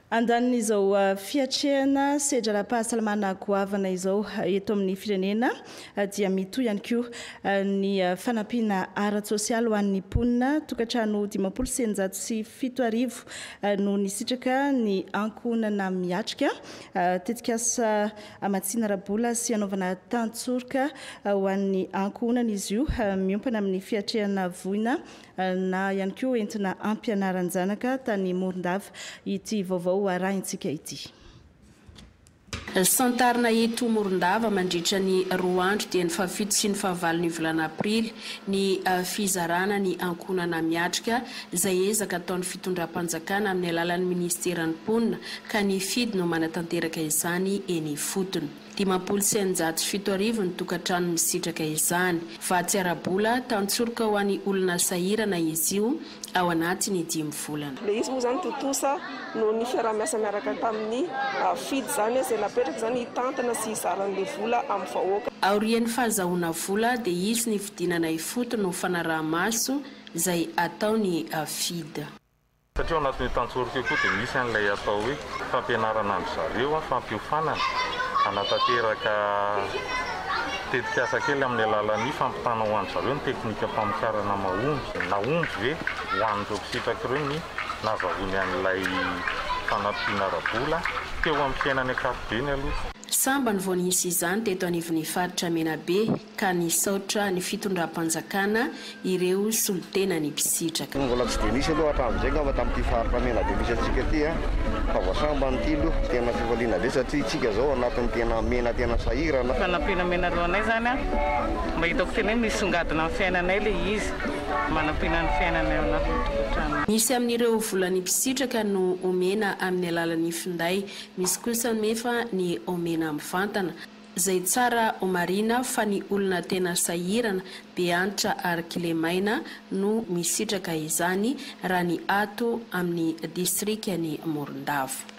Andan'izao fiatrehana sedra ara-pahasalamana goavana izao eto amin'ny firenena dia mitoy ihany koa ny fanampiana ara-tsosialy ho an'ny mponina tokantrano 507 no nisitraka ny ankohonana miatrika tetikasa Amatsina Rabola sy anaovana tantsorika ho an'ny ankohonana izy io miompana amin'ny fiatrehana voina na ihany koa entina ampianaran-janaka tany Morondava ity vaovao arahintsika ity. Santarina eto Morondava mandritra ny 2 andro dia ny 7 sy ny 9 ny volana aprily ny fizarana ny ankohonana miatrika izay ezaka ataon'ny fitondram-panjakana amin'ny alalan'ny ministeran'ny mponina ka ny fidy no manatanteraka izany eny fotony. 507 ny tokantrano misitraka izany. Vatsy Arabola tantsorika ho an'ny olona sahirana izy io ao anatiny 5 volana. Le izy moa zany totosa no ny fiaraha-miasa miaraka tamin'ny fidy zany izay napetraka zany hitantana sy hizaran'le vola amin'ny vahoaka. Aorian'ny fahazahoana vola dia izy ny fidinana ifoto no fanaraha-maso izay ataony fidy. Satria anatin'ny tantsorika koa dia misy an'ilay atao hoe fampianarana amin'ny zareo fampiofanana anatanteraka tetikasa kely amin'ny alalan'ny fampitana ho an'ny zareo ny teknika famokarana mahomby ve ho an'ireo mpisitrak ireo ny nazavony an'ilay fanampiana Rabola teo amin'ny fiainany ankapobeny aloha. Samba ny vao nisy izany teto anivon'ny faritra Menabe ka nisaotra ny fitondram-panjakana ireo solitena ny mpisitraka. Mbola tsy dia nisy aloha hatramin'izay ngamba tamin'ity faritra Menabe misy antsika ity fa voasamba n'ity aloha tena fivaliana be satria itsika zao anatin'ny tena mena tena sahirana. Fanampiana mena alohanay zany mba hitako tena hoe misongadina amin'ny fiainanay le izy manampiana ny fiainanay ao anatin'ny tokantrano. Misy amin'ireo volan'ny mpisitraka no omena amin'ny alalan'ny finday, misy kosa nefa ny omena mivantana izay tsara omarina fa ny olona tena sahirana be antitra ary kilemaina no misitraka izany raha ny ato amin'ny distrikany Morondava.